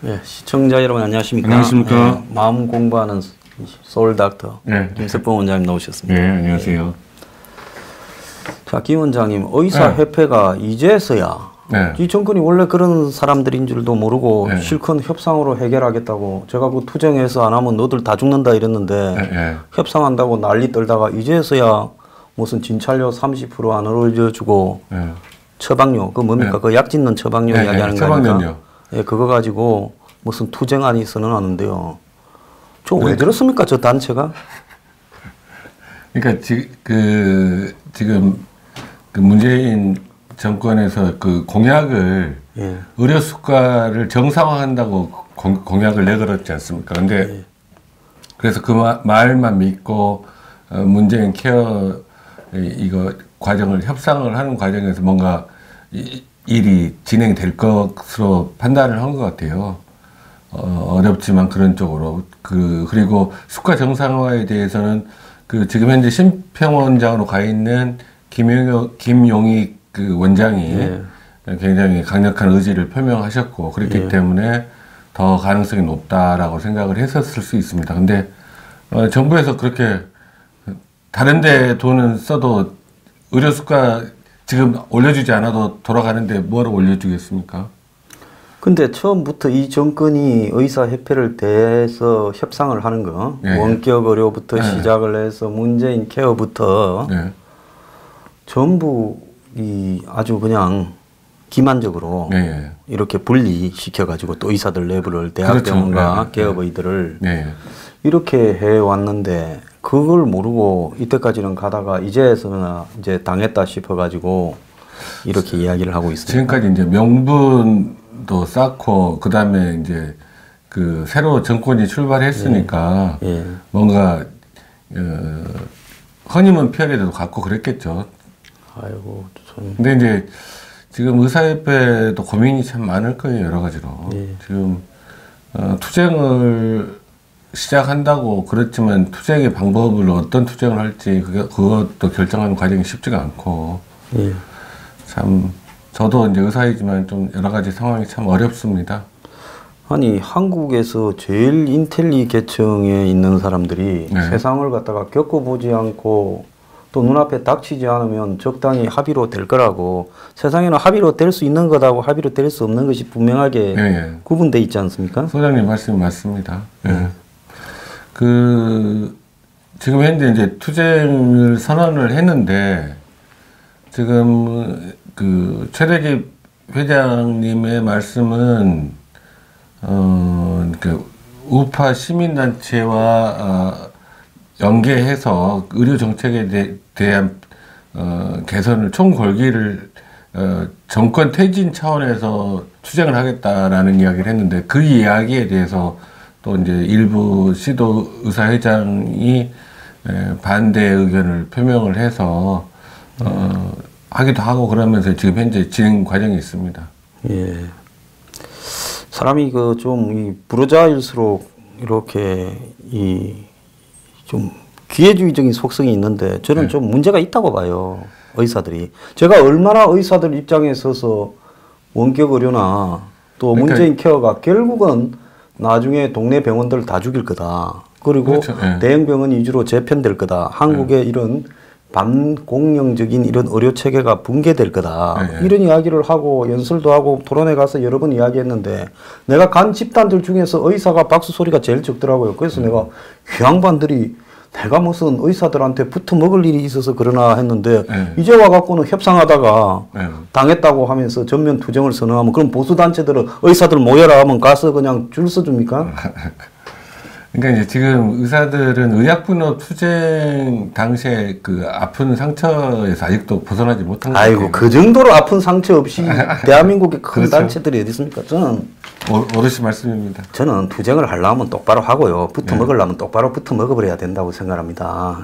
네, 시청자 여러분 안녕하십니까? 안녕하십니까? 네, 마음 공부하는 소울닥터 김석봉 원장님 나오셨습니다. 네, 안녕하세요. 네. 자, 김 원장님, 의사협회가 이제서야 이 정권이 원래 그런 사람들인 줄도 모르고 실컷 협상으로 해결하겠다고 제가 그 투쟁해서 안 하면 너들 다 죽는다 이랬는데 협상한다고 난리 떨다가 이제서야 무슨 진찰료 30% 안 올려주고 처방료, 그 뭡니까? 그 약 짓는 처방료 이야기하는 거 아닙니까? 예, 그거 가지고 무슨 투쟁안이 선언하는데요. 저 왜 저렇습니까? 저 단체가? 그러니까 지금 그 문재인 정권에서 그 공약을 의료 수가를 정상화한다고 공약을 내걸었지 않습니까? 근데 그래서 그 말만 믿고 문재인 케어 이거 과정을 협상을 하는 과정에서 뭔가 일이 진행될 것으로 판단을 한 것 같아요. 어렵지만 그런 쪽으로 그리고 수가 정상화에 대해서는 그 지금 현재 심평원장으로 가 있는 김용익 그 원장이 굉장히 강력한 의지를 표명하셨고 그렇기 때문에 더 가능성이 높다라고 생각을 했었을 수 있습니다. 근데 정부에서 그렇게 다른데 돈은 써도 의료 수가 지금 올려주지 않아도 돌아가는데 뭐하러 올려주겠습니까? 근데 처음부터 이 정권이 의사협회를 대해서 협상을 하는 거 원격 의료부터 시작을 해서 문재인 케어부터 전부 아주 그냥 기만적으로 이렇게 분리시켜가지고 또 의사들 내부를 대학병원과 개업의들을 이렇게 해왔는데 그걸 모르고 이때까지는 가다가 이제서는 이제 당했다 싶어가지고 이렇게 이야기를 하고 있습니다. 지금까지 이제 명분도 쌓고 그 다음에 이제 그 새로 정권이 출발했으니까 뭔가 허니문 피어리도 갖고 그랬겠죠. 아이고 참. 근데 이제 지금 의사협회도 고민이 참 많을 거예요, 여러 가지로. 지금 투쟁을 시작한다고 그렇지만 투쟁의 방법을 어떤 투쟁을 할지 그것도 결정하는 과정이 쉽지가 않고 참 저도 이제 의사이지만 좀 여러 가지 상황이 참 어렵습니다. 아니 한국에서 제일 인텔리 계층에 있는 사람들이 세상을 갖다가 겪어보지 않고 또 눈앞에 닥치지 않으면 적당히 합의로 될 거라고 세상에는 합의로 될 수 있는 것하고 합의로 될 수 없는 것이 분명하게 구분돼 있지 않습니까? 소장님 말씀이 맞습니다. 지금 현재 이제 투쟁을 선언을 했는데 지금 그 최대집 회장님의 말씀은 그 우파 시민단체와 연계해서 의료 정책에 대한 개선을 총궐기를 정권 퇴진 차원에서 투쟁을 하겠다라는 이야기를 했는데 그 이야기에 대해서 또 이제 일부 시도의사회장이 반대 의견을 표명을 해서 하기도 하고 그러면서 지금 현재 진행 과정이 있습니다. 예. 사람이 그 좀 부르자일수록 이렇게 좀 기회주의적인 속성이 있는데 저는 좀 문제가 있다고 봐요. 의사들이. 제가 얼마나 의사들 입장에 서서 원격 의료나 또 문재인 케어가 결국은 나중에 동네 병원들 다 죽일 거다. 그리고 대형 병원 위주로 재편될 거다. 한국의 이런 반공영적인 이런 의료 체계가 붕괴될 거다. 이런 이야기를 하고 연설도 하고 토론회 가서 여러 번 이야기했는데 내가 간 집단들 중에서 의사가 박수 소리가 제일 적더라고요. 그래서 내가 이 양반들이 내가 무슨 의사들한테 붙어 먹을 일이 있어서 그러나 했는데 이제 와갖고는 협상하다가 당했다고 하면서 전면 투쟁을 선언하면 그럼 보수단체들은 의사들 모여라 하면 가서 그냥 줄 서줍니까? 그러니까 이제 지금 의사들은 의약분업 투쟁 당시에 그 아픈 상처에서 아직도 벗어나지 못한 거예요. 아이고 그 정도로 아픈 상처 없이 대한민국의 큰 단체들이 어디 있습니까? 저는 어르신 말씀입니다. 저는 투쟁을 하려면 똑바로 하고요. 붙어 먹으려면 똑바로 붙어 먹어버려야 된다고 생각합니다.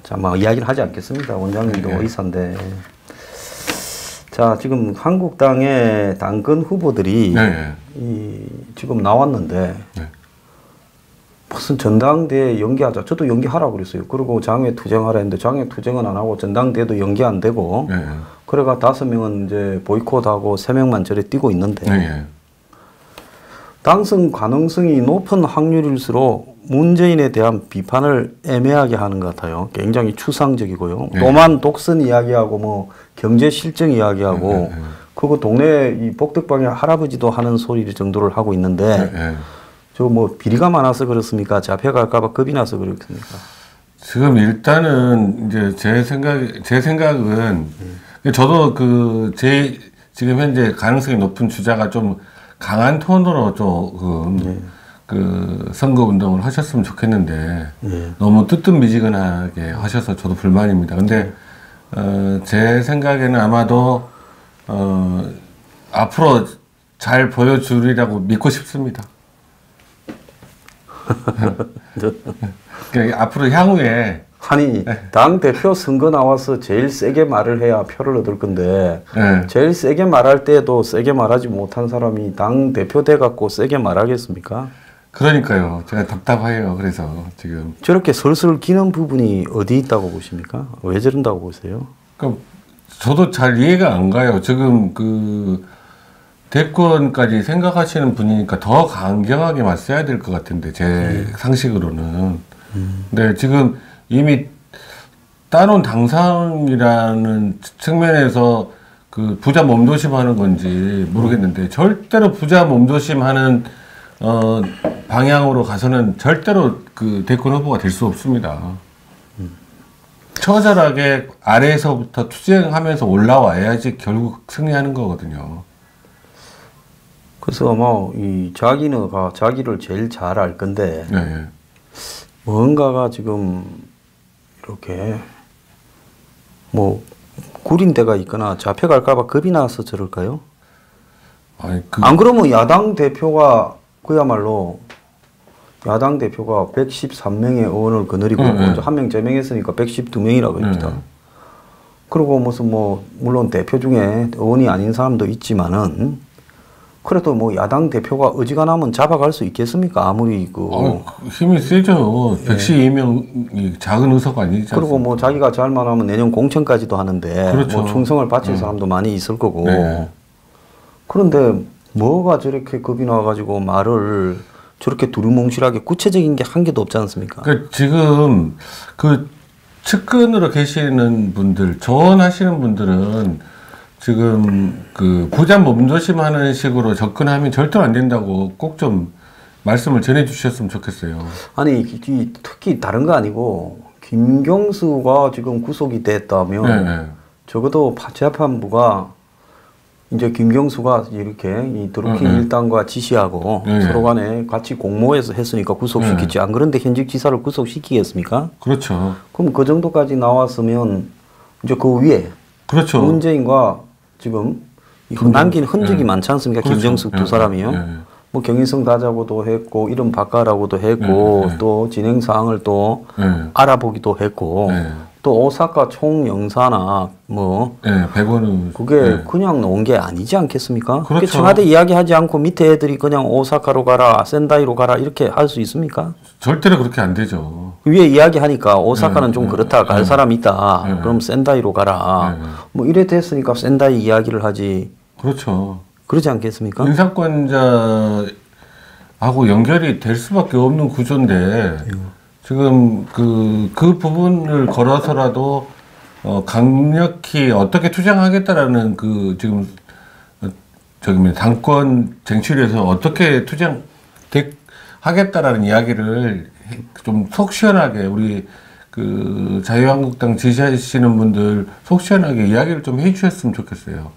자, 뭐 이야기를 하지 않겠습니다. 원장님도 의사인데. 자, 지금 한국당의 당권 후보들이 지금 나왔는데 무슨 전당대회 연기하자. 저도 연기하라고 그랬어요. 그리고 장외 투쟁하라 했는데 장외 투쟁은 안 하고 전당대회도 연기 안 되고 그래가 5명은 이제 보이콧하고 3명만 저래 뛰고 있는데 당선 가능성이 높은 확률일수록 문재인에 대한 비판을 애매하게 하는 것 같아요. 굉장히 추상적이고요. 네. 또만 독선 이야기하고 뭐 경제 실정 이야기하고 그거 동네 이 복덕방에 할아버지도 하는 소리 정도를 하고 있는데 저 뭐 비리가 많아서 그렇습니까? 잡혀갈까봐 겁이 나서 그렇습니까? 지금 일단은 이제 제 생각은 저도 지금 현재 가능성이 높은 주자가 좀 강한 톤으로 조금 그 선거 운동을 하셨으면 좋겠는데 너무 뜨뜻미지근하게 하셔서 저도 불만입니다. 근데 제 생각에는 아마도 앞으로 잘 보여주리라고 믿고 싶습니다. 그러니까 앞으로 향후에 아니 당 대표 선거 나와서 제일 세게 말을 해야 표를 얻을 건데 제일 세게 말할 때도 세게 말하지 못한 사람이 당 대표 돼 갖고 세게 말하겠습니까? 그러니까요. 제가 답답해요. 그래서 지금 저렇게 설설 기는 부분이 어디 있다고 보십니까? 왜 저런다고 보세요? 그러니까 저도 잘 이해가 안 가요. 지금 그 대권까지 생각하시는 분이니까 더 강경하게 맞서야 될 것 같은데 제 상식으로는. 근데 지금 이미 따놓은 당상이라는 측면에서 그 부자 몸조심하는 건지 모르겠는데 절대로 부자 몸조심하는 방향으로 가서는 절대로 그 대권 후보가 될 수 없습니다. 처절하게 아래에서부터 투쟁하면서 올라와야지 결국 승리하는 거거든요. 그래서 뭐 이 자기를 제일 잘 알 건데 뭔가가 지금 이렇게 뭐 구린 데가 있거나 잡혀갈까봐 겁이 나서 저럴까요? 아니, 안 그러면 야당 대표가 그야말로 야당 대표가 113명의 의원을 거느리고 한 명 제명했으니까 112명이라고 합니다. 그리고 무슨 뭐 물론 대표 중에 의원이 아닌 사람도 있지만은 그래도 뭐 야당 대표가 어지간하면 잡아갈 수 있겠습니까? 아무리 힘이 세죠. 112명이 작은 의석 아니지. 그리고 뭐 자기가 잘만 하면 내년 공천까지도 하는데 그렇죠. 뭐 충성을 바칠 사람도 많이 있을 거고. 그런데 뭐가 저렇게 겁이 나가지고 말을 저렇게 두루뭉실하게 구체적인 게 한 개도 없지 않습니까? 그러니까 지금 그 측근으로 계시는 분들, 조언하시는 분들은 지금 그 부자 몸조심하는 식으로 접근하면 절대로 안 된다고 꼭 좀 말씀을 전해 주셨으면 좋겠어요. 아니 특히 다른 거 아니고 김경수가 지금 구속이 됐다면 적어도 재판부가 이제 김경수가 이렇게 이 드루킹 일당과 지시하고 서로 간에 같이 공모해서 했으니까 구속시키지. 안 그런데 현직 지사를 구속시키겠습니까? 그렇죠. 그럼 그 정도까지 나왔으면 이제 그 위에 그렇죠. 문재인과 지금 남긴 흔적이 많지 않습니까? 그렇죠. 김정숙 두 사람이요. 뭐 경인성 가자고도 했고 이름 바꿔라고도 했고 또 진행 사항을 또 알아보기도 했고 또 오사카 총영사나 뭐 백원은 그게 그냥 놓은 게 아니지 않겠습니까? 그렇죠. 청와대 이야기하지 않고 밑에 애들이 그냥 오사카로 가라 센다이로 가라 이렇게 할 수 있습니까? 절대로 그렇게 안 되죠. 위에 이야기하니까 오사카는 좀 그렇다 갈 사람 있다 그럼 센다이로 가라 뭐 이래 됐으니까 센다이 이야기를 하지. 그렇죠. 그러지 않겠습니까? 인사권자하고 연결이 될 수밖에 없는 구조인데 지금 그 부분을 걸어서라도 강력히 어떻게 투쟁하겠다라는 그 지금 당권 쟁취를 어떻게 투쟁하겠다라는 이야기를 좀 속 시원하게 우리 그 자유한국당 지지하시는 분들 속 시원하게 이야기를 좀 해주셨으면 좋겠어요.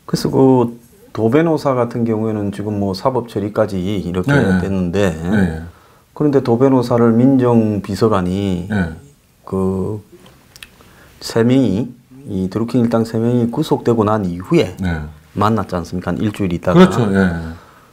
그래서 그 도변호사 같은 경우에는 지금 뭐 사법 처리까지 이렇게 됐는데 그런데 도변호사를 민정비서관이 그 세 명이 이 드루킹 일당 세 명이 구속되고 난 이후에 만났지 않습니까? 한 일주일 있다가. 그렇죠.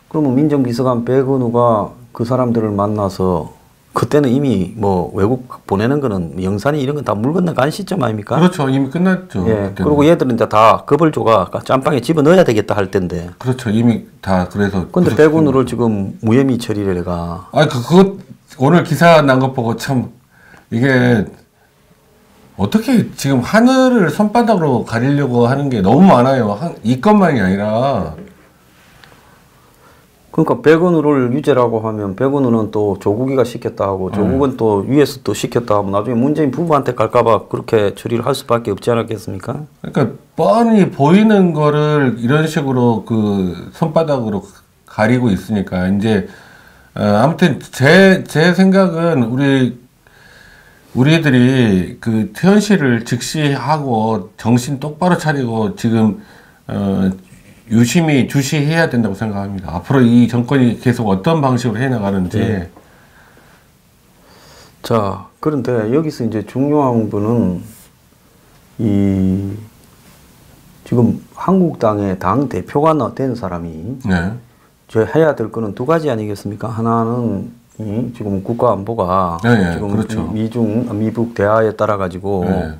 그러면 민정비서관 백은우가 그 사람들을 만나서 그때는 이미 뭐 외국 보내는 거는 영산이 이런 건 다 물 건너간 시점 아닙니까? 그렇죠. 이미 끝났죠. 그리고 얘들은 이제 다 겁을 줘가 짬방에 집어넣어야 되겠다 할 텐데. 그렇죠. 이미 다 그래서. 근데 백운우를 지금 무혐의 처리를 해가. 그거 오늘 기사 난 것 보고 참 이게 어떻게 지금 하늘을 손바닥으로 가리려고 하는 게 너무 많아요. 이 것만이 아니라. 그러니까 백운우를 유죄라고 하면 백운우는 또 조국이가 시켰다 하고 조국은 또 위에서 또 시켰다 하면 나중에 문재인 부부한테 갈까봐 그렇게 처리를 할 수밖에 없지 않았겠습니까? 그러니까 뻔히 보이는 거를 이런 식으로 그 손바닥으로 가리고 있으니까 이제 아무튼 제 생각은 우리들이 그 현실을 직시하고 정신 똑바로 차리고 지금 유심히 주시해야 된다고 생각합니다. 앞으로 이 정권이 계속 어떤 방식으로 해나가는지. 네. 자, 그런데 여기서 이제 중요한 분은 지금 한국당의 당 대표가 된 사람이 네. 해야 될 거는 두 가지 아니겠습니까? 하나는 지금 국가안보가 네, 지금 그렇죠. 미북 대화에 따라 가지고 네.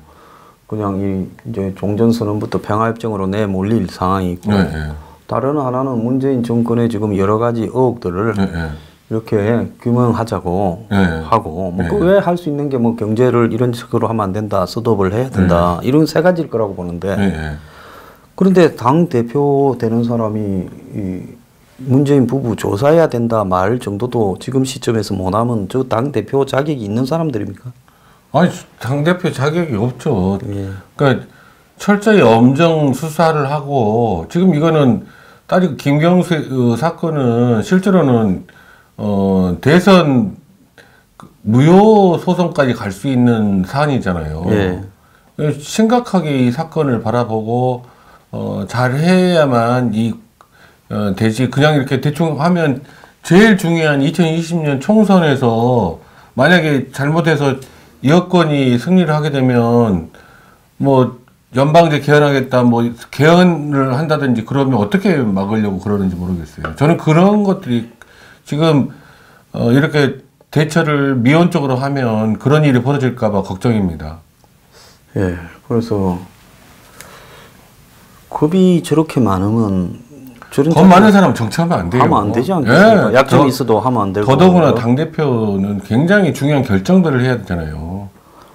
그냥 이제 종전선언부터 평화협정으로 내몰릴 상황이 있고 네, 네. 다른 하나는 문재인 정권의 지금 여러 가지 의혹들을 네, 네. 이렇게 규명하자고 네, 하고 뭐 그 외에 할 수 있는 게 뭐 경제를 이런 식으로 하면 안 된다, 스톱을 해야 된다 네. 이런 세 가지일 거라고 보는데 네. 그런데 당 대표 되는 사람이 문재인 부부 조사해야 된다 말 정도도 지금 시점에서 못하면 저 당 대표 자격이 있는 사람들입니까? 아니 당대표 자격이 없죠. 예. 그러니까 철저히 엄정 수사를 하고 지금 이거는 따지고 김경수 사건은 실제로는 대선 무효 소송까지 갈 수 있는 사안이잖아요. 예. 심각하게 이 사건을 바라보고 잘해야만 되지. 그냥 이렇게 대충 하면 제일 중요한 2020년 총선에서 만약에 잘못해서 여권이 승리를 하게 되면 뭐 연방제 개헌하겠다 뭐 개헌을 한다든지 그러면 어떻게 막으려고 그러는지 모르겠어요. 저는 그런 것들이 지금 이렇게 대처를 미온적으로 하면 그런 일이 벌어질까 봐 걱정입니다. 예. 그래서 겁이 저렇게 많으면 겁 많은 사람은 정치하면 안 돼요. 하면 안 되지 않겠습니까? 예, 약점이 있어도 하면 안 되고. 더더구나 당대표는 굉장히 중요한 결정들을 해야 되잖아요.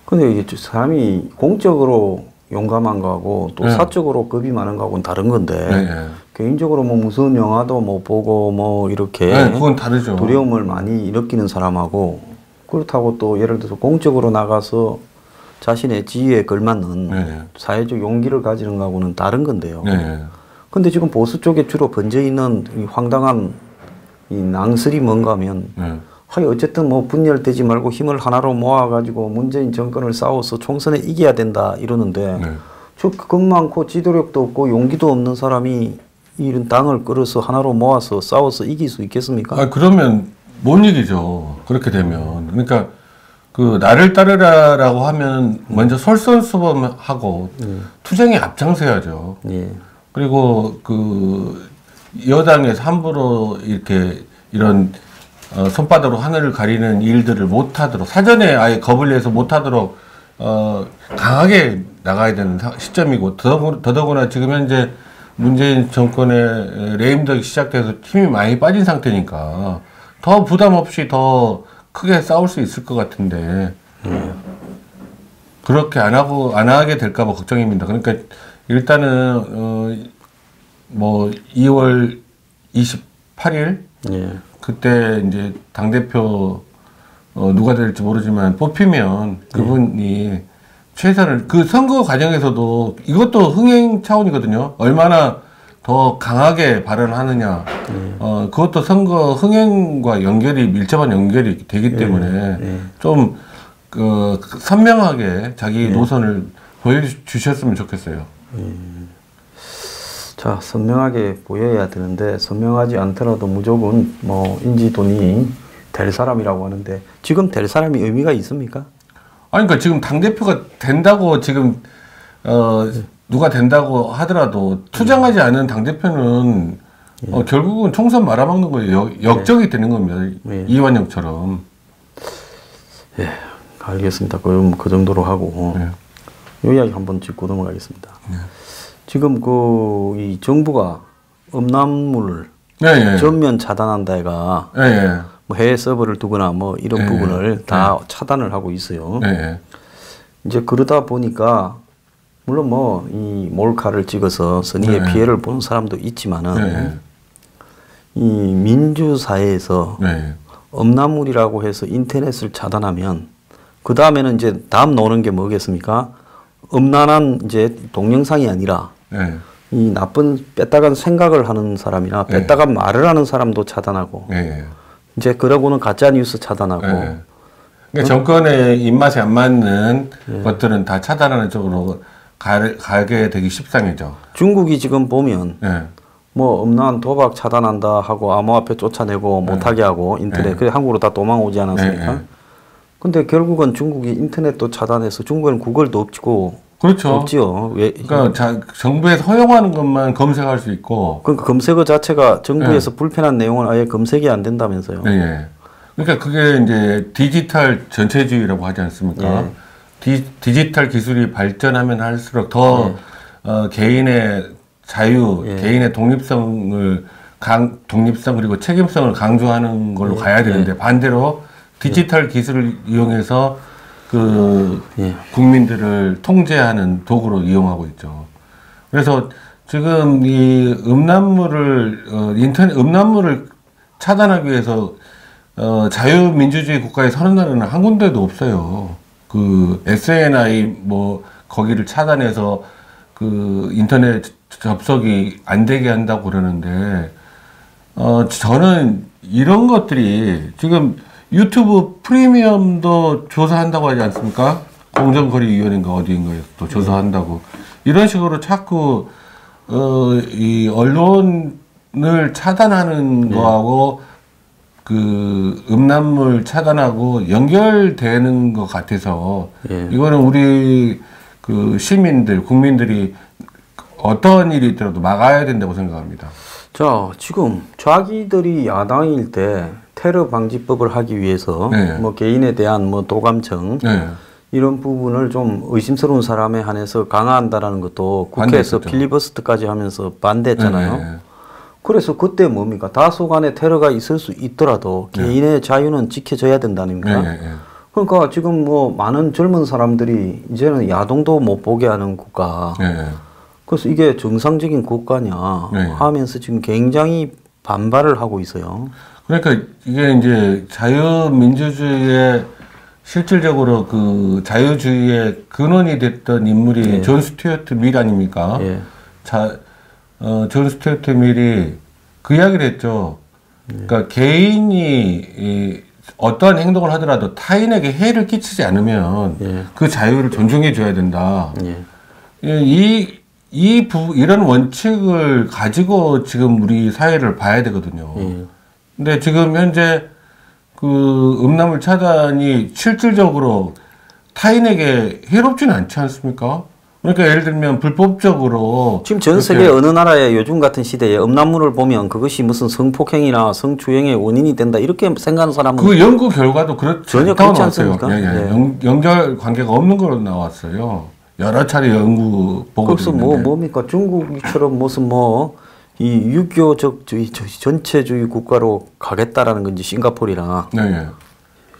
근데 이게 사람이 공적으로 용감한 거하고 또 사적으로 겁이 많은 거하고는 다른 건데 개인적으로 뭐 무서운 영화도 뭐 보고 뭐 이렇게 그건 다르죠. 두려움을 많이 느끼는 사람하고 그렇다고 또 예를 들어서 공적으로 나가서 자신의 지위에 걸맞는 사회적 용기를 가지는 거하고는 다른 건데요. 근데 지금 보수 쪽에 주로 번져 있는 이 황당한 이 낭설이 뭔가 하면 어쨌든 뭐 분열되지 말고 힘을 하나로 모아가지고 문재인 정권을 싸워서 총선에 이겨야 된다 이러는데 저 겁 많고 지도력도 없고 용기도 없는 사람이 이런 당을 끌어서 하나로 모아서 싸워서 이길 수 있겠습니까? 그러면 못 이기죠. 그렇게 되면. 그러니까 그 나를 따르라라고 하면 먼저 솔선수범하고 투쟁에 앞장서야죠. 그리고 그 여당에서 함부로 이렇게 이런 손바닥으로 하늘을 가리는 일들을 못하도록 사전에 아예 겁을 내서 못하도록 강하게 나가야 되는 시점이고 더더구나 지금 현재 문재인 정권의 레임덕이 시작돼서 힘이 많이 빠진 상태니까 더 부담 없이 더 크게 싸울 수 있을 것 같은데 그렇게 안 하게 될까 봐 걱정입니다. 그러니까 일단은 뭐 2월 28일 그때 이제 당대표 누가 될지 모르지만 뽑히면 그분이 최선을 그 선거 과정에서도 이것도 흥행 차원이거든요. 얼마나 더 강하게 발언하느냐. 그것도 선거 흥행과 밀접한 연결이 되기 때문에 좀 선명하게 자기 노선을 보여주셨으면 좋겠어요. 자, 선명하게 보여야 되는데 선명하지 않더라도 무조건 뭐 인지도니 될 사람이라고 하는데 지금 될 사람이 의미가 있습니까? 그러니까 지금 당대표가 된다고 지금 누가 된다고 하더라도 투쟁하지 않은 당대표는 결국은 총선 말아먹는 거예요. 역적이 되는 겁니다. 이완영처럼. 예, 알겠습니다. 그럼 그 정도로 하고 이 이야기 한번 짚고 넘어가겠습니다. 지금 이 정부가 음란물을 전면 차단한다 해가 뭐 해외 서버를 두거나 뭐 이런 부분을 다 차단을 하고 있어요. 이제 그러다 보니까 물론 뭐 이 몰카를 찍어서 선의의 피해를 보는 사람도 있지만은 이 민주사회에서 네. 음란물이라고 해서 인터넷을 차단하면 그 다음에는 이제 다음 노는 게 뭐겠습니까? 음란한 이제 동영상이 아니라 네. 이 나쁜 뺐다간 생각을 하는 사람이나 뺐다간 말을 하는 사람도 차단하고 네. 이제 그러고는 가짜 뉴스 차단하고 네. 그러니까 정권의 입맛에 안 맞는 것들은 다 차단하는 쪽으로 가게 되기 십상이죠. 중국이 지금 보면 네. 뭐 음란 도박 차단한다 하고 암호화폐 쫓아내고 못하게 하고 인터넷 그래 한국으로 다 도망오지 않았습니까? 근데 결국은 중국이 인터넷도 차단해서 중국에는 구글도 없고 그렇죠. 없지요. 왜? 그러니까 정부에서 허용하는 것만 검색할 수 있고. 그러니까 검색어 자체가 정부에서 불편한 내용은 아예 검색이 안 된다면서요. 네. 그러니까 그게 이제 디지털 전체주의라고 하지 않습니까? 디지털 기술이 발전하면 할수록 더 개인의 자유, 개인의 독립성 그리고 책임성을 강조하는 걸로 가야 되는데 반대로 디지털 기술을 이용해서 국민들을 통제하는 도구로 이용하고 있죠. 그래서 지금 이 음란물을 차단하기 위해서 자유민주주의 국가에 서는 나라는 한 군데도 없어요. SNI 거기를 차단해서 인터넷 접속이 안 되게 한다고 그러는데 저는 이런 것들이 지금 유튜브 프리미엄도 조사한다고 하지 않습니까? 공정거래위원회인가 어디인가에서 또 조사한다고 이런 식으로 자꾸 이 언론을 차단하는 거하고 음란물 차단하고 연결되는 것 같아서 이거는 우리 시민들, 국민들이 어떤 일이 있더라도 막아야 된다고 생각합니다. 자, 지금 자기들이 야당일 때 테러 방지법을 하기 위해서 뭐 개인에 대한 뭐 도감청 이런 부분을 좀 의심스러운 사람에 한해서 강화한다라는 것도 국회에서 필리버스터까지 하면서 반대했잖아요. 그래서 그때 뭡니까? 다소간의 테러가 있을 수 있더라도 개인의 자유는 지켜져야 된다니까. 그러니까 지금 뭐 많은 젊은 사람들이 이제는 야동도 못 보게 하는 국가. 그래서 이게 정상적인 국가냐 하면서 지금 굉장히 반발을 하고 있어요. 그러니까 이게 이제 자유민주주의의 실질적으로 자유주의의 근원이 됐던 인물이 존 스튜어트 밀 아닙니까? 존 스튜어트 밀이 그 이야기를 했죠. 그러니까 개인이 어떠한 행동을 하더라도 타인에게 해를 끼치지 않으면 그 자유를 존중해 줘야 된다. 이런 원칙을 가지고 지금 우리 사회를 봐야 되거든요. 근데 지금 현재 음란물 차단이 실질적으로 타인에게 해롭지는 않지 않습니까? 그러니까 예를 들면 불법적으로 지금 전 세계 어느 나라에 요즘 같은 시대에 음란물을 보면 그것이 무슨 성폭행이나 성추행의 원인이 된다 이렇게 생각하는 사람은 그 연구 결과도 전혀 그렇지 않습니까? 연결 관계가 없는 걸로 나왔어요. 여러 차례 연구 보고 그래서 뭡니까 중국처럼 무슨 이 유교적 전체주의 국가로 가겠다라는 건지 싱가포르랑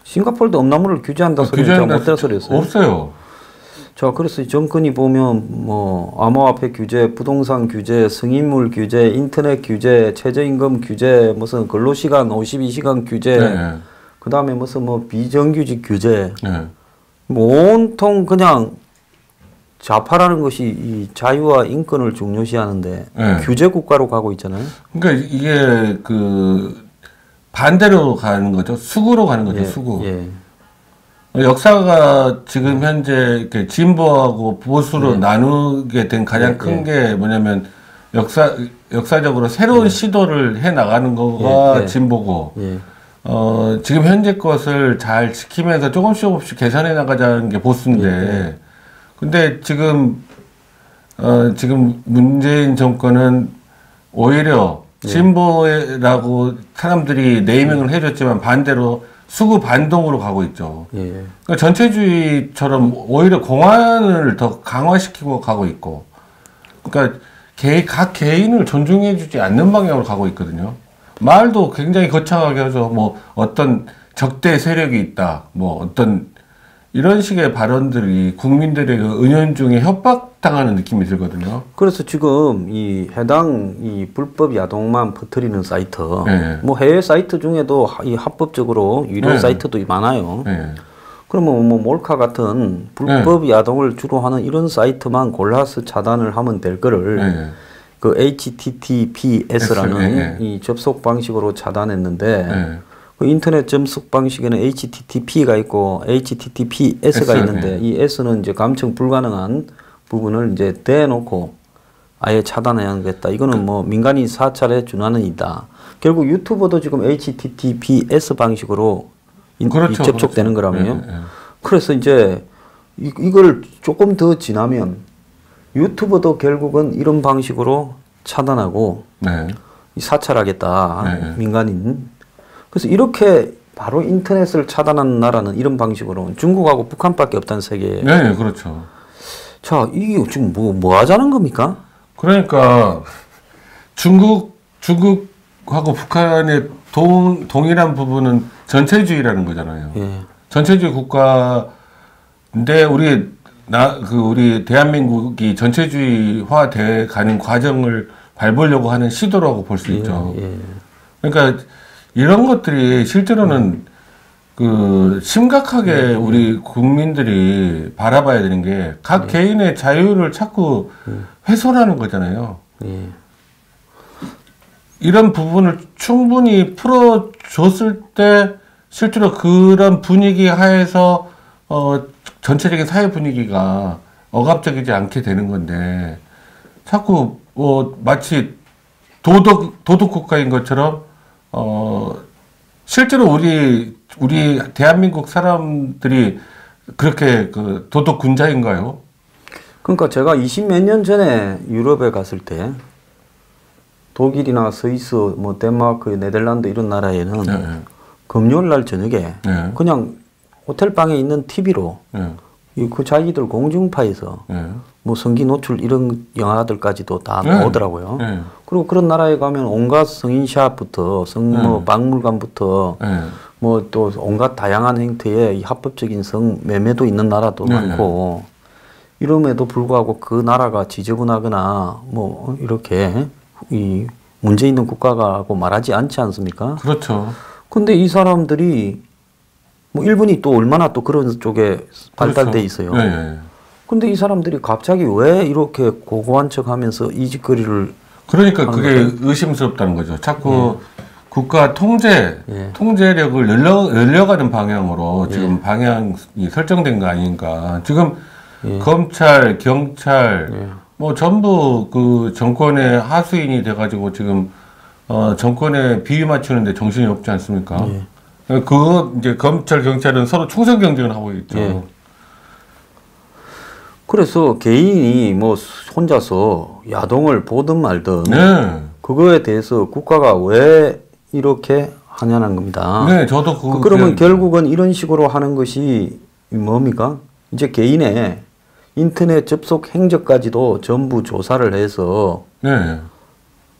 싱가포르도 음란물을 규제한다 소리가 못 들은 소리였어요. 없어요. 자, 그래서 정권이 보면 뭐 암호화폐 규제, 부동산 규제, 성인물 규제, 인터넷 규제, 최저임금 규제, 무슨 근로시간 52시간 규제, 그 다음에 무슨 뭐 비정규직 규제, 온통 그냥 좌파라는 것이 이 자유와 인권을 중요시하는데 규제 국가로 가고 있잖아요. 그러니까 이게 반대로 가는 거죠. 수구로 가는 거죠. 수구. 역사가 지금 현재 이렇게 진보하고 보수로 나누게 된 가장 큰 게 뭐냐면 역사적으로 새로운 시도를 해 나가는 거가 진보고 지금 현재 것을 잘 지키면서 조금씩 개선해 나가자는 게 보수인데 근데 지금 문재인 정권은 오히려 진보라고 사람들이 네이밍을 해줬지만 반대로 수구 반동으로 가고 있죠. 그러니까 전체주의처럼 오히려 공안을 더 강화시키고 가고 있고, 그러니까 각 개인을 존중해주지 않는 방향으로 가고 있거든요. 말도 굉장히 거창하게 해서 뭐 어떤 적대 세력이 있다, 뭐 어떤 이런 식의 발언들이 국민들의 그 은연중에 협박당하는 느낌이 들거든요. 그래서 지금 이 해당 이 불법 야동만 퍼뜨리는 사이트, 네. 뭐 해외 사이트 중에도 이 합법적으로 유료 네. 사이트도 많아요. 네. 그러면 뭐 몰카 같은 불법 야동을 주로 하는 이런 사이트만 골라서 차단을 하면 될 거를 네. 그 HTTPS라는 이 접속 방식으로 차단했는데 그 인터넷 접속 방식에는 HTTP가 있고 HTTPS가 있는데 이 S는 이제 감청 불가능한 부분을 이제 대놓고 아예 차단해야겠다. 이거는 뭐 민간인 사찰에 준하는 이다. 결국 유튜버도 지금 HTTPS 방식으로 그렇죠, 접촉되는 그렇죠. 거라면요. 그래서 이제 이걸 조금 더 지나면 유튜버도 결국은 이런 방식으로 차단하고 사찰하겠다. 민간인. 그래서 이렇게 바로 인터넷을 차단하는 나라는 이런 방식으로 중국하고 북한밖에 없다는 세계에. 네, 그렇죠. 자, 이게 지금 뭐 하자는 겁니까? 그러니까 중국하고 북한의 동일한 부분은 전체주의라는 거잖아요. 예. 전체주의 국가인데 우리 대한민국이 전체주의화 돼 가는 과정을 밟으려고 하는 시도라고 볼 수 있죠. 그러니까 이런 것들이 실제로는 그 심각하게 우리 국민들이 바라봐야 되는 게 각 개인의 자유를 자꾸 훼손하는 거잖아요. 이런 부분을 충분히 풀어줬을 때 실제로 그런 분위기 하에서 전체적인 사회 분위기가 억압적이지 않게 되는 건데 자꾸 마치 도덕 국가인 것처럼 실제로 우리 대한민국 사람들이 그렇게 그 도덕 군자인가요? 그러니까 제가 20몇 년 전에 유럽에 갔을 때 독일이나 스위스, 뭐 덴마크, 네덜란드 이런 나라에는 금요일 날 저녁에 그냥 호텔 방에 있는 TV로 그 자기들 공중파에서 뭐 성기 노출 이런 영화들까지도 다 나오더라고요. 그리고 그런 나라에 가면 온갖 성인샵부터 뭐 박물관부터 뭐 또 온갖 다양한 형태의 합법적인 성 매매도 있는 나라도 많고 이름에도 불구하고 그 나라가 지저분하거나 뭐 이렇게 이 문제 있는 국가라고 말하지 않지 않습니까? 그렇죠. 근데 이 사람들이 뭐 일본이 또 얼마나 또 그런 쪽에 발달돼 있어요. 근데 이 사람들이 갑자기 왜 이렇게 고고한 척 하면서 이 짓거리를 그러니까 그게 의심스럽다는 거죠. 자꾸 국가 통제력을 늘려가는 방향으로 지금 방향이 설정된 거 아닌가. 지금 검찰, 경찰, 뭐 전부 그 정권의 하수인이 돼가지고 지금 정권에 비위 맞추는데 정신이 없지 않습니까? 그거 이제 검찰, 경찰은 서로 충성 경쟁을 하고 있죠. 그래서 개인이 뭐 혼자서 야동을 보든 말든 그거에 대해서 국가가 왜 이렇게 하냐는 겁니다. 네, 저도 그러면 결국은 이런 식으로 하는 것이 뭡니까? 이제 개인의 인터넷 접속 행적까지도 전부 조사를 해서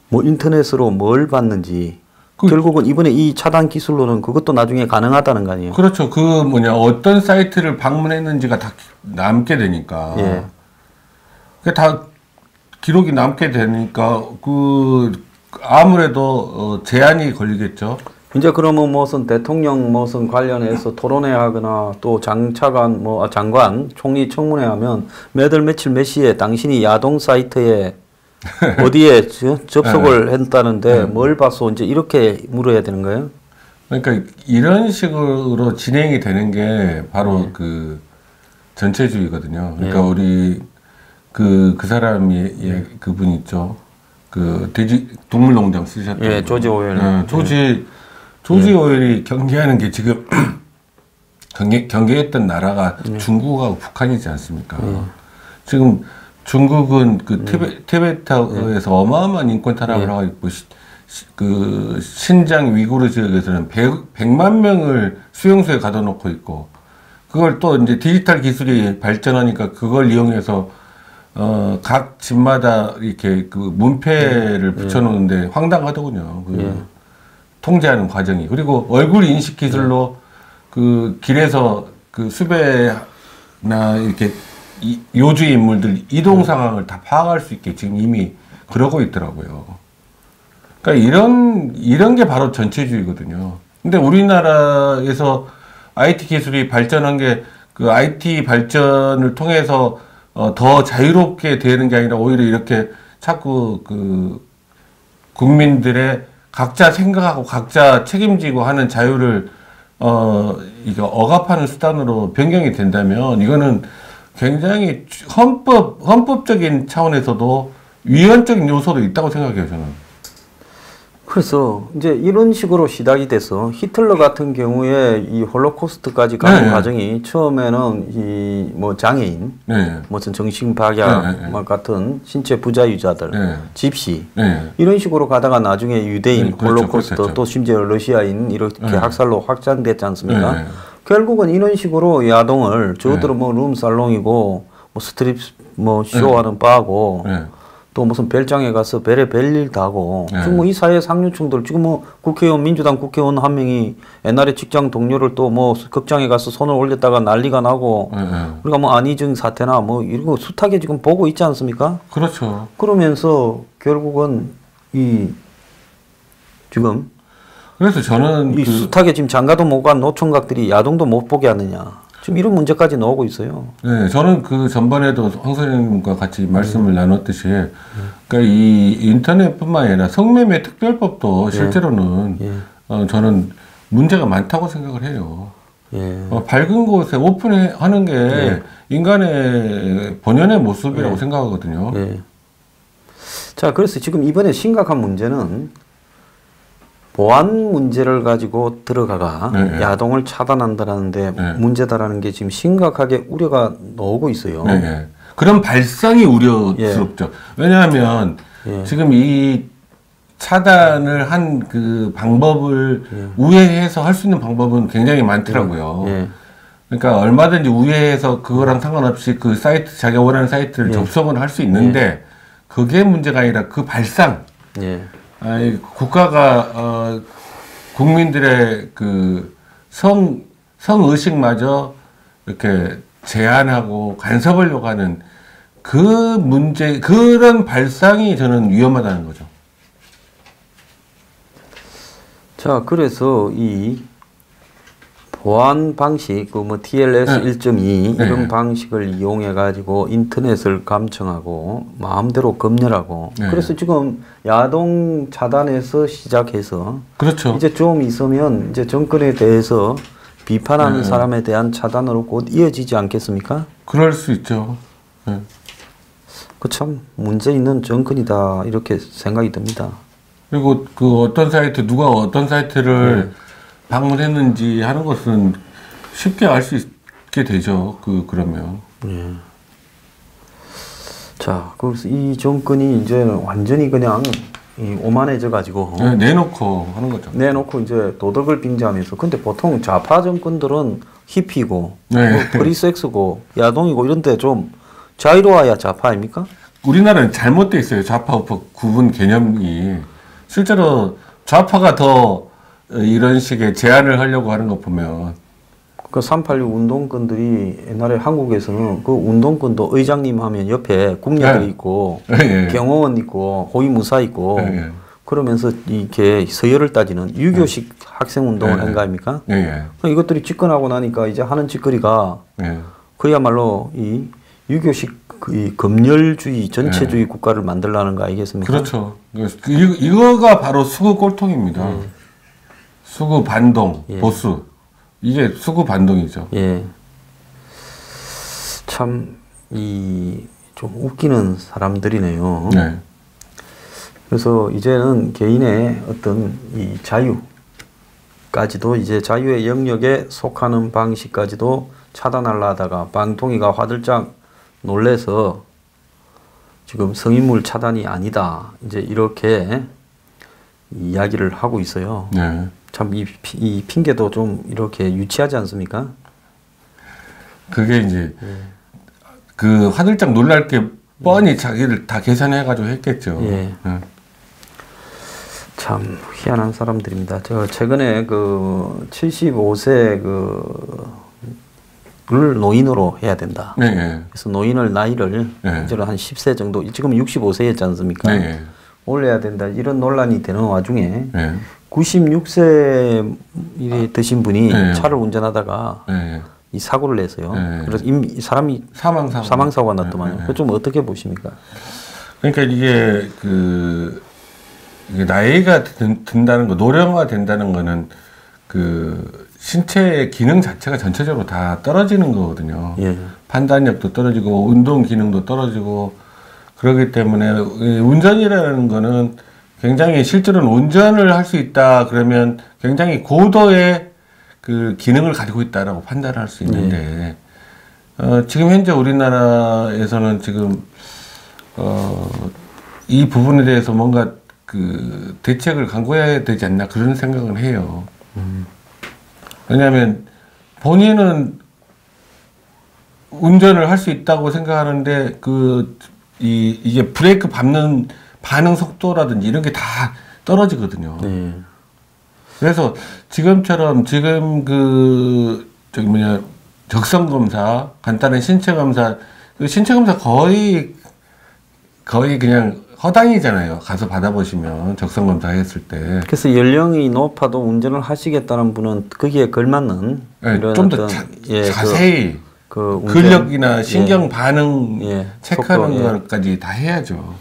뭐 인터넷으로 뭘 봤는지 결국은 이번에 이 차단 기술로는 그것도 나중에 가능하다는 거 아니에요? 그렇죠. 어떤 사이트를 방문했는지가 다 남게 되니까. 다 기록이 남게 되니까 아무래도 제한이 걸리겠죠. 이제 그러면 무슨 대통령 무슨 관련해서 토론회 하거나 또 장관 총리 청문회 하면 매달 며칠 몇 시에 당신이 야동 사이트에 어디에 접속을 했다는데 뭘 봤어? 이제 이렇게 물어야 되는 거예요? 그러니까 이런 식으로 진행이 되는 게 바로 그 전체주의거든요. 그러니까 우리 그 사람이 그분 있죠. 그 동물농장 쓰셨던 조지 오웰. 조지 오웰이 경계하는 게 지금 경계했던 나라가 중국하고 북한이지 않습니까? 지금 중국은 그 티베트에서 어마어마한 인권 탄압을 하고 있고 그 신장 위구르 지역에서는 100만 명을 수용소에 가둬놓고 있고 그걸 또 이제 디지털 기술이 발전하니까 그걸 이용해서 각 집마다 이렇게 그 문패를 붙여놓는데 황당하더군요. 통제하는 과정이. 그리고 얼굴 인식 기술로 그 길에서 그 수배나 이렇게 요주 인물들 이동 상황을 다 파악할 수 있게 지금 이미 그러고 있더라고요. 그러니까 이런 게 바로 전체주의거든요. 근데 우리나라에서 IT 기술이 발전한 게 그 IT 발전을 통해서 더 자유롭게 되는 게 아니라 오히려 이렇게 자꾸 그 국민들의 각자 생각하고 각자 책임지고 하는 자유를 이거 억압하는 수단으로 변경이 된다면 이거는 굉장히 헌법적인 차원에서도 위헌적인 요소도 있다고 생각해요, 저는. 그래서 이제 이런 식으로 시작이 돼서 히틀러 같은 경우에 이 홀로코스트까지 가는 네. 과정이 처음에는 이 뭐 장애인, 네. 무슨 정신박약 네. 같은 신체 부자유자들, 네. 집시 네. 이런 식으로 가다가 나중에 유대인, 네, 그렇죠, 홀로코스트 그렇죠. 또 심지어 러시아인 이렇게 네. 학살로 확장됐지 않습니까? 네. 결국은 이런 식으로 야동을 저들은 뭐 룸살롱이고 뭐 스트립 뭐 쇼하는 바고 네. 또 무슨 별장에 가서 별의 별일 다 하고 네. 지금 뭐 이 사회 상류층들 지금 뭐 국회의원 민주당 국회의원 한 명이 옛날에 직장 동료를 또 뭐 극장에 가서 손을 올렸다가 난리가 나고 우리가 뭐 안희정 사태나 뭐 이런 거 숱하게 지금 보고 있지 않습니까? 그렇죠. 그러면서 결국은 이 지금 그래서 저는 이 숱하게 지금 장가도 못 간 노총각들이 야동도 못 보게 하느냐. 지금 이런 문제까지 나오고 있어요. 네, 저는 그 전번에도 황 선생님과 같이 말씀을 나눴듯이, 그러니까 이 인터넷뿐만 아니라 성매매 특별법도 실제로는 저는 문제가 많다고 생각을 해요. 밝은 곳에 오픈하는 게 인간의 본연의 모습이라고 생각하거든요. 자, 그래서 지금 이번에 심각한 문제는 보안 문제를 가지고 들어가가 야동을 차단한다는데 문제다라는 게 지금 심각하게 우려가 나오고 있어요. 그런 발상이 우려스럽죠. 왜냐하면 지금 이 차단을 한 그 방법을 우회해서 할 수 있는 방법은 굉장히 많더라고요. 그러니까 얼마든지 우회해서 그거랑 상관없이 그 사이트, 자기가 원하는 사이트를 접속을 할 수 있는데 그게 문제가 아니라 그 발상. 아니, 국가가 국민들의 그 성의식마저 이렇게 제한하고 간섭하려고 하는 그 문제, 그런 발상이 저는 위험하다는 거죠. 자, 그래서 이 보안 방식, 그 뭐 TLS 1.2 이런 방식을 이용해 가지고 인터넷을 감청하고 마음대로 검열하고 그래서 지금 야동 차단에서 시작해서 그렇죠. 이제 좀 있으면 이제 정권에 대해서 비판하는 사람에 대한 차단으로 곧 이어지지 않겠습니까? 그럴 수 있죠. 그 참 문제 있는 정권이다 이렇게 생각이 듭니다. 그리고 그 어떤 사이트, 누가 어떤 사이트를 방문했는지 하는 것은 쉽게 알 수 있게 되죠. 그러면. 자, 그래서 이 정권이 이제 완전히 그냥 오만해져 가지고 내놓고 하는 거죠. 내놓고 이제 도덕을 빙자하면서. 근데 보통 좌파 정권들은 히피고 뭐 프리섹스고 야동이고 이런데 좀 자유로워야 좌파 아닙니까? 우리나라는 잘못돼 있어요. 좌파 우파 구분 개념이. 실제로 좌파가 더 이런 식의 제한을 하려고 하는 거 보면 그 386 운동권들이 옛날에 한국에서는 그 운동권도 의장님 하면 옆에 궁녀들이 있고 경호원 있고 호위무사 있고 그러면서 이렇게 서열을 따지는 유교식 학생 운동을 한 거 아닙니까? 이것들이 집권하고 나니까 이제 하는 짓거리가 그야말로 이 유교식 이 검열주의 전체주의 국가를 만들라는 거 아니겠습니까? 그렇죠. 이거가 바로 수구 꼴통입니다. 수구 반동, 보수. 이게 수구 반동이죠. 참, 좀 웃기는 사람들이네요. 그래서 이제는 개인의 어떤 이 자유까지도 이제 자유의 영역에 속하는 방식까지도 차단하려 하다가 방통위가 화들짝 놀래서 지금 성인물 차단이 아니다. 이제 이렇게 이야기를 하고 있어요. 참 이 핑계도 좀 이렇게 유치하지 않습니까? 그게 이제 그 화들짝 놀랄 게 뻔히 자기를 다 계산해가지고 했겠죠. 참 희한한 사람들입니다. 저 최근에 그 75세 그 노인으로 해야 된다. 네, 네. 그래서 노인을 나이를 네. 이제는 한 10세 정도, 지금 65세였지 않습니까? 네. 올려야 된다. 이런 논란이 되는 와중에 네. 96세 드신 분이 네. 차를 운전하다가 네. 이 사고를 내서요. 네. 그래서 이 사람이 사망사고가 났더만요. 그거 좀 어떻게 보십니까? 그러니까 이게 이게 나이가 든다는 거, 노령화 된다는 거는 신체의 기능 자체가 전체적으로 다 떨어지는 거거든요. 예. 판단력도 떨어지고 운동 기능도 떨어지고 그렇기 때문에 운전이라는 거는 굉장히 실제로는 운전을 할 수 있다 그러면 굉장히 고도의 기능을 가지고 있다라고 판단을 할 수 있는데 지금 현재 우리나라에서는 지금 이 부분에 대해서 뭔가 대책을 강구해야 되지 않나 그런 생각을 해요. 왜냐하면 본인은 운전을 할 수 있다고 생각하는데 이게 브레이크 밟는 반응 속도라든지 이런 게 다 떨어지거든요. 네. 그래서 지금처럼 적성 검사, 간단한 신체 검사, 신체 검사 거의 그냥 허당이잖아요. 가서 받아보시면 적성 검사 했을 때. 그래서 연령이 높아도 운전을 하시겠다는 분은 거기에 걸맞는 네, 좀 더 자세히 근력이나 신경 반응 체크하는 것까지 다 해야죠.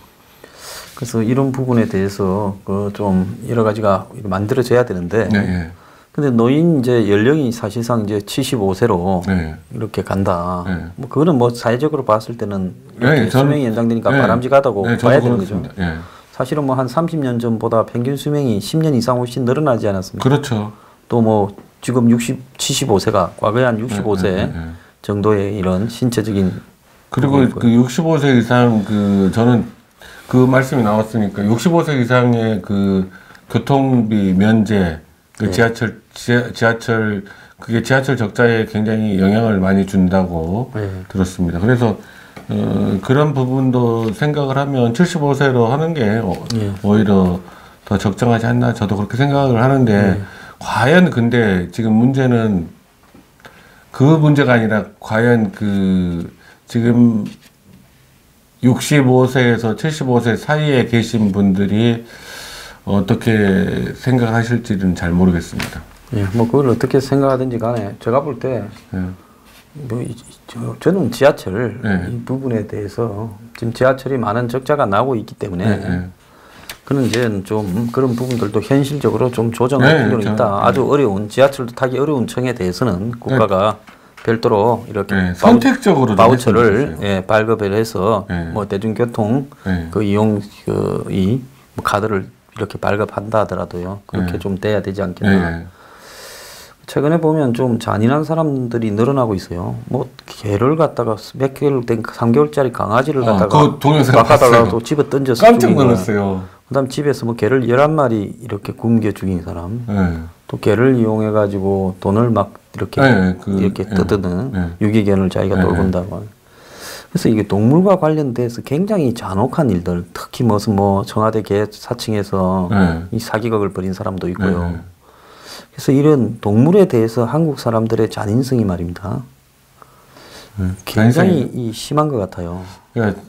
그래서 이런 부분에 대해서 좀 여러 가지가 만들어져야 되는데, 근데 노인 이제 연령이 사실상 이제 75세로 이렇게 간다. 뭐 그거는 뭐 사회적으로 봤을 때는 수명이 연장되니까 바람직하다고 봐야 되는 거죠. 사실은 뭐 한 30년 전보다 평균 수명이 10년 이상 훨씬 늘어나지 않았습니까? 그렇죠. 또 뭐 지금 75세가 과거에 한 65세 정도의 이런 신체적인 그리고 65세 이상 저는 말씀이 나왔으니까 65세 이상의 교통비 면제 지하철 그게 지하철 적자에 굉장히 영향을 많이 준다고 들었습니다. 그래서 그런 부분도 생각을 하면 75세로 하는 게 오히려 더 적정하지 않나 저도 그렇게 생각을 하는데 과연 근데 지금 문제는 그 문제가 아니라 과연 지금 65세에서 75세 사이에 계신 분들이 어떻게 생각하실지는 잘 모르겠습니다. 예, 뭐 그걸 어떻게 생각하든지 간에 제가 볼 때 저는 지하철 이 부분에 대해서 지금 지하철이 많은 적자가 나고 있기 때문에 그런 이제 좀 그런 부분들도 현실적으로 좀 조정할 필요는 있다. 아주 어려운 지하철도 타기 어려운 층에 대해서는 국가가 별도로 이렇게 선택적으로 바우처를 발급을 해서 뭐 대중교통 이용 뭐 카드를 이렇게 발급한다 하더라도요 그렇게 좀 돼야 되지 않겠나. 최근에 보면 좀 잔인한 사람들이 늘어나고 있어요. 뭐 개를 갖다가 몇 개월 된 3개월짜리 강아지를 갖다가 낚아달라고 집에 던져서 깜짝 놀랐어요. 그다음 집에서 뭐 개를 11마리 이렇게 굶겨 죽인 사람. 또 개를 이용해 가지고 돈을 막 이렇게 뜯는 유기견을 자기가 돌본다고. 그래서 이게 동물과 관련돼서 굉장히 잔혹한 일들, 특히 무슨 뭐 청와대 개 사칭해서 이 사기극을 벌인 사람도 있고요. 그래서 이런 동물에 대해서 한국 사람들의 잔인성이 말입니다. 굉장히 심한 것 같아요. 그러니까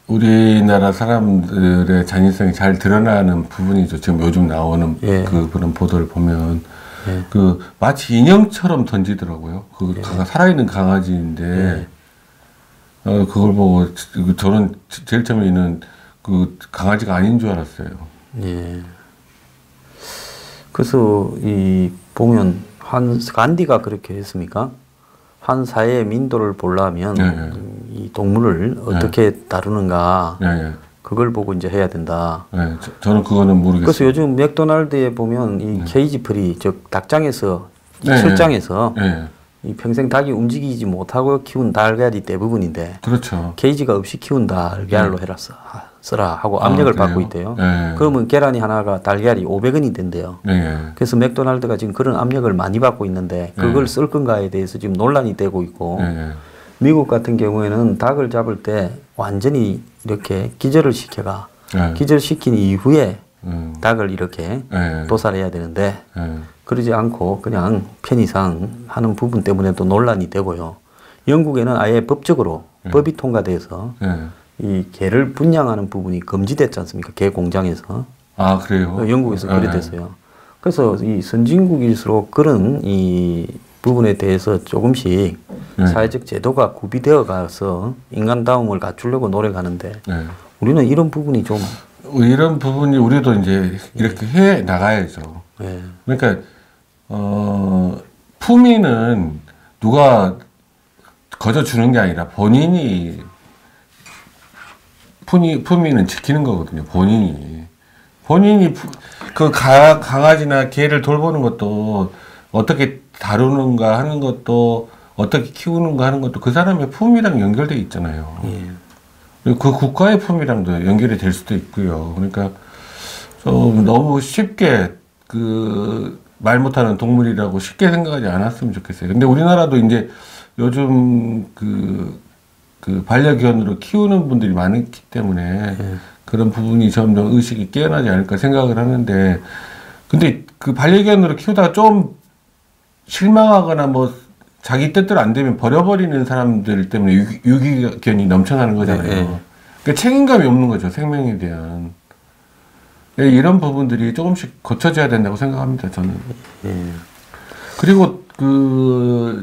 우리나라 사람들의 잔인성이 잘 드러나는 부분이죠. 지금 요즘 나오는 그런 보도를 보면 마치 인형처럼 던지더라고요. 살아있는 강아지인데 그걸 보고 저는 제일 처음에는 강아지가 아닌 줄 알았어요. 그래서 보면 간디가 그렇게 했습니까? 한 사회의 민도를 보려면 이 동물을 어떻게 다루는가 그걸 보고 이제 해야 된다. 저는 그거는 모르겠어요. 그래서 요즘 맥도날드에 보면 이 케이지 프리, 즉 닭장에서 철장에서 이 평생 닭이 움직이지 못하고 키운 달걀이 대부분인데 그렇죠. 케이지가 없이 키운 달걀로 써라 하고 압력을 받고 있대요. 그러면 계란이 하나가 달걀이 500원이 된대요. 그래서 맥도날드가 지금 그런 압력을 많이 받고 있는데 그걸 쓸 건가에 대해서 지금 논란이 되고 있고 미국 같은 경우에는 닭을 잡을 때 완전히 이렇게 기절을 기절시킨 이후에 닭을 이렇게 도살해야 되는데 그러지 않고 그냥 편의상 하는 부분 때문에도 논란이 되고요. 영국에는 아예 법적으로 법이 통과돼서 이 개를 분양하는 부분이 금지됐지 않습니까? 개 공장에서. 아, 그래요? 영국에서 그래 됐어요. 그래서 이 선진국일수록 그런 이 부분에 대해서 조금씩 사회적 제도가 구비되어 가서 인간다움을 갖추려고 노력하는데 우리는 이런 부분이 좀 이런 부분이 우리도 이제 이렇게 해 나가야죠. 그러니까 품위는 누가 거저 주는 게 아니라 본인이 품위는 지키는 거거든요. 본인이 그 강아지나 개를 돌보는 것도 어떻게 다루는가 하는 것도 어떻게 키우는가 하는 것도 그 사람의 품위랑 연결돼 있잖아요. 그리고 그 국가의 품위랑도 연결이 될 수도 있고요. 그러니까 좀 너무 쉽게 그 말 못하는 동물이라고 쉽게 생각하지 않았으면 좋겠어요. 근데 우리나라도 이제 요즘 그 반려견으로 키우는 분들이 많기 때문에 그런 부분이 점점 의식이 깨어나지 않을까 생각을 하는데, 근데 그 반려견으로 키우다가 좀 실망하거나 뭐 자기 뜻대로 안 되면 버려버리는 사람들 때문에 유기견이 넘쳐나는 거잖아요. 그러니까 책임감이 없는 거죠, 생명에 대한. 이런 부분들이 조금씩 고쳐져야 된다고 생각합니다, 저는. 그리고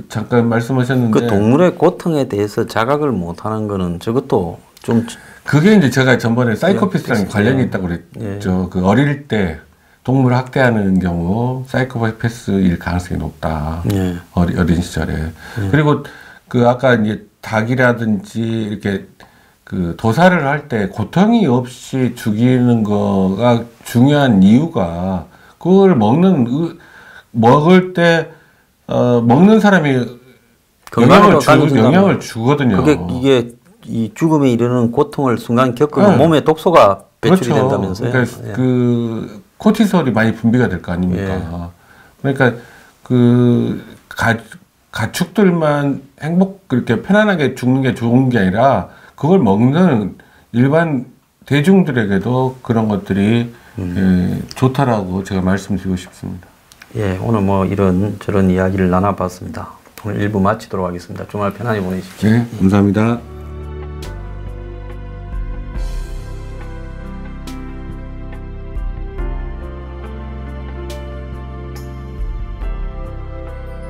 잠깐 말씀하셨는데 그 동물의 고통에 대해서 자각을 못하는 거는 저것도 좀 그게 이제 제가 전번에 사이코패스랑 관련이 있다고 그랬죠. 그 어릴 때 동물 학대하는 경우 사이코패스일 가능성이 높다. 어린 시절에. 그리고 그 아까 이제 닭이라든지 이렇게 그 도살을 할 때 고통이 없이 죽이는 거가 중요한 이유가 그걸 먹을 때 먹는 사람이 영향을 주거든요. 이게 이 죽음에 이르는 고통을 순간 겪으면 몸에 독소가 배출이 된다면서요. 그러니까 그 코티솔이 많이 분비가 될 거 아닙니까? 그러니까 그 가축들만 그렇게 편안하게 죽는 게 좋은 게 아니라 그걸 먹는 일반 대중들에게도 그런 것들이 좋다라고 제가 말씀드리고 싶습니다. 예, 오늘 뭐 이런 저런 이야기를 나눠봤습니다. 오늘 1부 마치도록 하겠습니다. 주말 편안히 보내십시오. 네, 감사합니다.